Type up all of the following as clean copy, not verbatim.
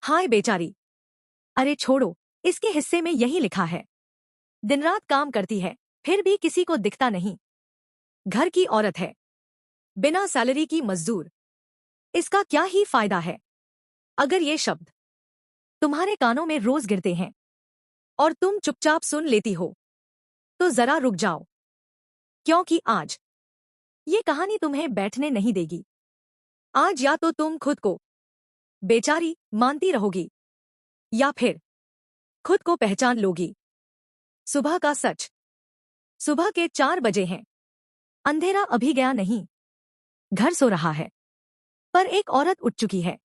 हाय बेचारी। अरे छोड़ो, इसके हिस्से में यही लिखा है। दिन रात काम करती है, फिर भी किसी को दिखता नहीं। घर की औरत है, बिना सैलरी की मजदूर। इसका क्या ही फायदा है। अगर ये शब्द तुम्हारे कानों में रोज गिरते हैं और तुम चुपचाप सुन लेती हो, तो जरा रुक जाओ, क्योंकि आज ये कहानी तुम्हें बैठने नहीं देगी। आज या तो तुम खुद को बेचारी मानती रहोगी, या फिर खुद को पहचान लोगी। सुबह का सच। सुबह के 4 बजे हैं। अंधेरा अभी गया नहीं। घर सो रहा है, पर एक औरत उठ चुकी है।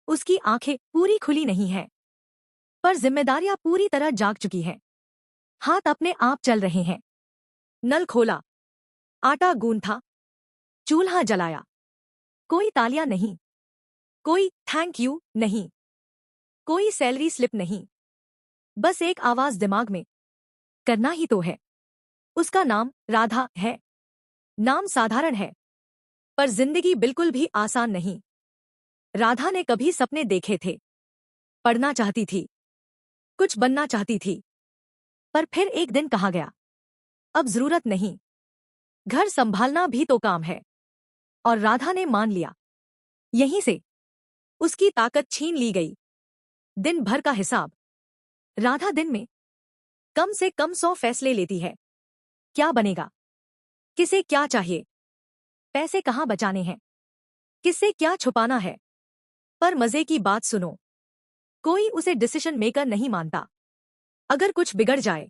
उसकी आंखें पूरी खुली नहीं हैं, पर जिम्मेदारियां पूरी तरह जाग चुकी हैं। हाथ अपने आप चल रहे हैं। नल खोला, आटा गूंथा, चूल्हा जलाया। कोई तालियां नहीं, कोई थैंक यू नहीं, कोई सैलरी स्लिप नहीं। बस एक आवाज दिमाग में, करना ही तो है। उसका नाम राधा है। नाम साधारण है, पर जिंदगी बिल्कुल भी आसान नहीं। राधा ने कभी सपने देखे थे, पढ़ना चाहती थी, कुछ बनना चाहती थी, पर फिर एक दिन कहा गया, अब जरूरत नहीं। घर संभालना भी तो काम है। और राधा ने मान लिया। यहीं से उसकी ताकत छीन ली गई। दिन भर का हिसाब। राधा दिन में कम से कम 100 फैसले लेती है। क्या बनेगा, किसे क्या चाहिए, पैसे कहाँ बचाने हैं, किससे क्या छुपाना है। पर मजे की बात सुनो, कोई उसे डिसीजन मेकर नहीं मानता। अगर कुछ बिगड़ जाए,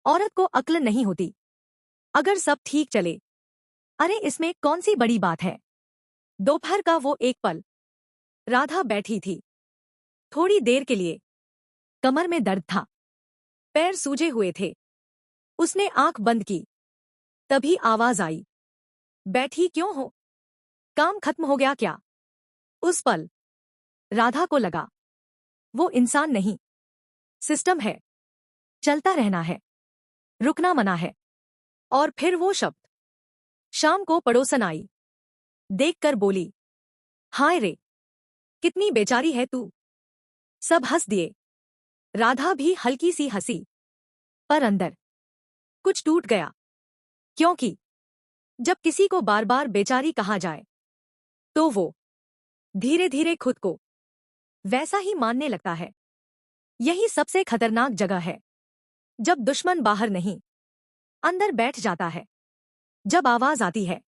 औरत को अक्ल नहीं होती। अगर सब ठीक चले, अरे इसमें कौन सी बड़ी बात है। दोपहर का वो एक पल, राधा बैठी थी। थोड़ी देर के लिए कमर में दर्द था, पैर सूजे हुए थे। उसने आंख बंद की, तभी आवाज आई, बैठी क्यों हो, काम खत्म हो गया क्या। उस पल राधा को लगा, वो इंसान नहीं, सिस्टम है। चलता रहना है, रुकना मना है। और फिर वो शब्द। शाम को पड़ोसन आई, देखकर बोली, हाय रे, कितनी बेचारी है तू। सब हंस दिए। राधा भी हल्की सी हंसी, पर अंदर कुछ टूट गया। क्योंकि जब किसी को बार बार बेचारी कहा जाए, तो वो धीरे धीरे खुद को वैसा ही मानने लगता है। यही सबसे खतरनाक जगह है, जब दुश्मन बाहर नहीं, अंदर बैठ जाता है। जब आवाज आती है,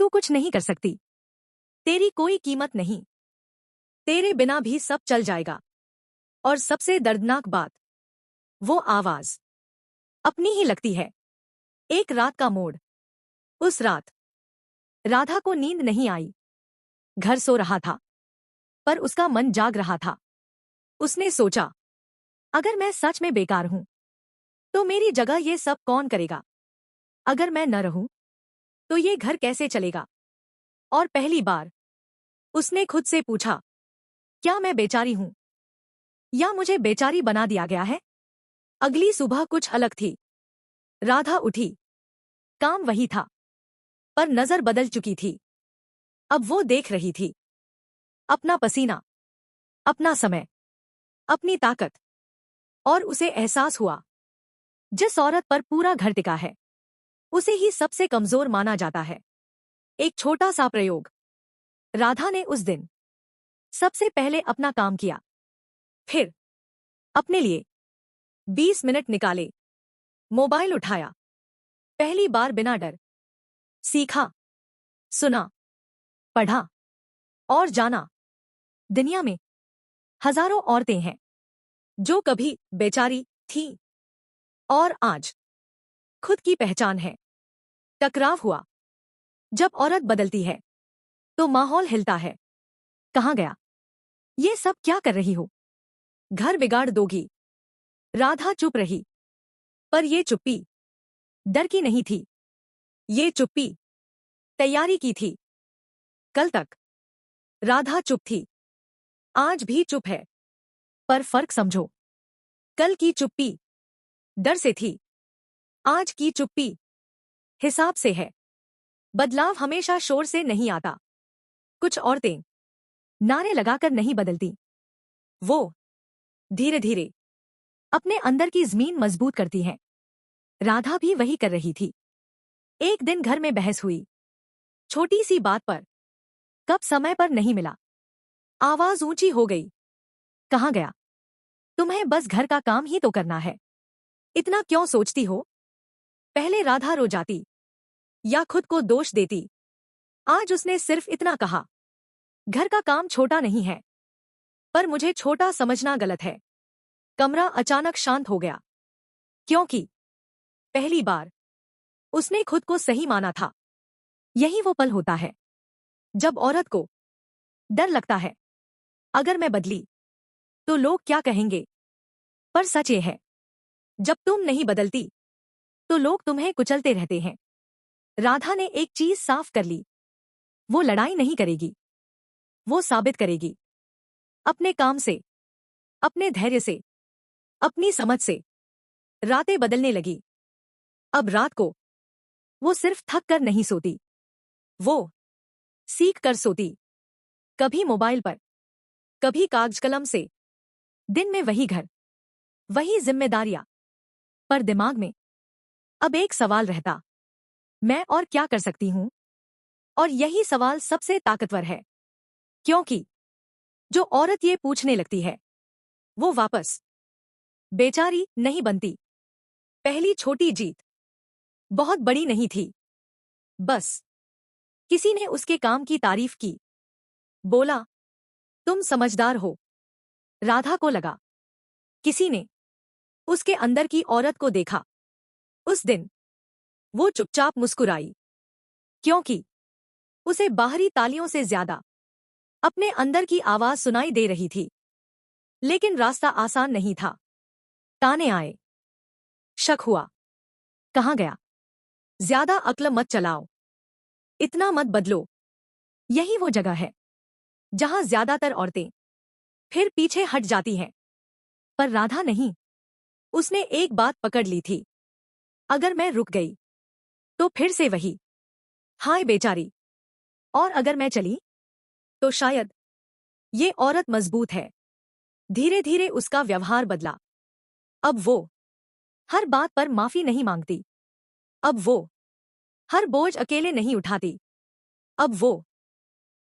तू कुछ नहीं कर सकती, तेरी कोई कीमत नहीं, तेरे बिना भी सब चल जाएगा। और सबसे दर्दनाक बात, वो आवाज अपनी ही लगती है। एक रात का मोड़। उस रात राधा को नींद नहीं आई। घर सो रहा था, पर उसका मन जाग रहा था। उसने सोचा, अगर मैं सच में बेकार हूं, तो मेरी जगह ये सब कौन करेगा। अगर मैं न रहूं, तो ये घर कैसे चलेगा। और पहली बार उसने खुद से पूछा, क्या मैं बेचारी हूं, या मुझे बेचारी बना दिया गया है। अगली सुबह कुछ अलग थी। राधा उठी, काम वही था, पर नजर बदल चुकी थी। अब वो देख रही थी अपना पसीना, अपना समय, अपनी ताकत। और उसे एहसास हुआ, जिस औरत पर पूरा घर टिका है, उसे ही सबसे कमजोर माना जाता है। एक छोटा सा प्रयोग। राधा ने उस दिन सबसे पहले अपना काम किया, फिर अपने लिए 20 मिनट निकाले, मोबाइल उठाया, पहली बार बिना डर, सीखा, सुना, पढ़ा, और जाना, दुनिया में हजारों औरतें हैं जो कभी बेचारी थी, और आज खुद की पहचान है। टकराव हुआ। जब औरत बदलती है, तो माहौल हिलता है। कहाँ गया, ये सब क्या कर रही हो, घर बिगाड़ दोगी। राधा चुप रही, पर ये चुप्पी डर की नहीं थी। ये चुप्पी तैयारी की थी। कल तक राधा चुप थी, आज भी चुप है। पर फर्क समझो, कल की चुप्पी डर से थी, आज की चुप्पी हिसाब से है। बदलाव हमेशा शोर से नहीं आता। कुछ औरतें नारे लगाकर नहीं बदलती, वो धीरे धीरे अपने अंदर की जमीन मजबूत करती है। राधा भी वही कर रही थी। एक दिन घर में बहस हुई, छोटी सी बात पर। कब समय पर नहीं मिला, आवाज ऊंची हो गई। कहाँ गया? तुम्हें बस घर का काम ही तो करना है, इतना क्यों सोचती हो? पहले राधा रो जाती या खुद को दोष देती। आज उसने सिर्फ इतना कहा, घर का काम छोटा नहीं है, पर मुझे छोटा समझना गलत है। कमरा अचानक शांत हो गया, क्योंकि पहली बार उसने खुद को सही माना था। यही वो पल होता है जब औरत को डर लगता है, अगर मैं बदली तो लोग क्या कहेंगे। पर सच ये है, जब तुम नहीं बदलती तो लोग तुम्हें कुचलते रहते हैं। राधा ने एक चीज साफ कर ली, वो लड़ाई नहीं करेगी, वो साबित करेगी। अपने काम से, अपने धैर्य से, अपनी समझ से। रातें बदलने लगी। अब रात को वो सिर्फ थक कर नहीं सोती, वो सीख कर सोती। कभी मोबाइल पर, कभी कागज कलम से। दिन में वही घर, वही जिम्मेदारियां, पर दिमाग में अब एक सवाल रहता, मैं और क्या कर सकती हूं? और यही सवाल सबसे ताकतवर है, क्योंकि जो औरत ये पूछने लगती है, वो वापस बेचारी नहीं बनती। पहली छोटी जीत बहुत बड़ी नहीं थी, बस किसी ने उसके काम की तारीफ की, बोला, तुम समझदार हो। राधा को लगा किसी ने उसके अंदर की औरत को देखा। उस दिन वो चुपचाप मुस्कुराई, क्योंकि उसे बाहरी तालियों से ज्यादा अपने अंदर की आवाज सुनाई दे रही थी। लेकिन रास्ता आसान नहीं था। ताने आए, शक हुआ, कहाँ गया? ज्यादा अक्ल मत चलाओ, इतना मत बदलो। यही वो जगह है जहां ज्यादातर औरतें फिर पीछे हट जाती हैं। पर राधा नहीं, उसने एक बात पकड़ ली थी, अगर मैं रुक गई तो फिर से वही, हाय बेचारी। और अगर मैं चली तो शायद। ये औरत मजबूत है। धीरे धीरे उसका व्यवहार बदला। अब वो हर बात पर माफी नहीं मांगती। अब वो हर बोझ अकेले नहीं उठाती। अब वो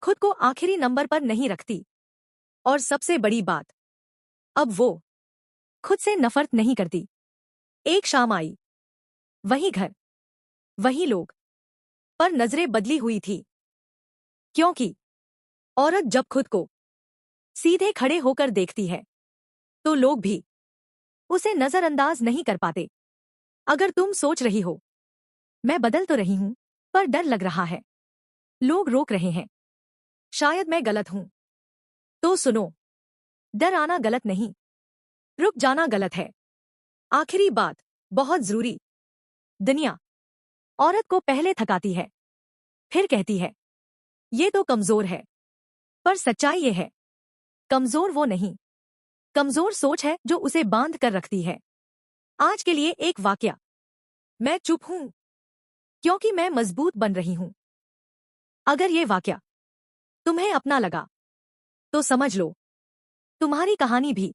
खुद को आखिरी नंबर पर नहीं रखती। और सबसे बड़ी बात, अब वो खुद से नफरत नहीं करती। एक शाम आई, वही घर, वही लोग, पर नजरें बदली हुई थी। क्योंकि औरत जब खुद को सीधे खड़े होकर देखती है तो लोग भी उसे नजरअंदाज नहीं कर पाते। अगर तुम सोच रही हो, मैं बदल तो रही हूं, पर डर लग रहा है, लोग रोक रहे हैं, शायद मैं गलत हूं, तो सुनो, डर आना गलत नहीं, रुक जाना गलत है। आखिरी बात, बहुत जरूरी। दुनिया औरत को पहले थकाती है, फिर कहती है, ये तो कमजोर है। पर सच्चाई ये है, कमजोर वो नहीं, कमजोर सोच है जो उसे बांध कर रखती है। आज के लिए एक वाकया, मैं चुप हूं क्योंकि मैं मजबूत बन रही हूं। अगर ये वाकया तुम्हें अपना लगा तो समझ लो, तुम्हारी कहानी भी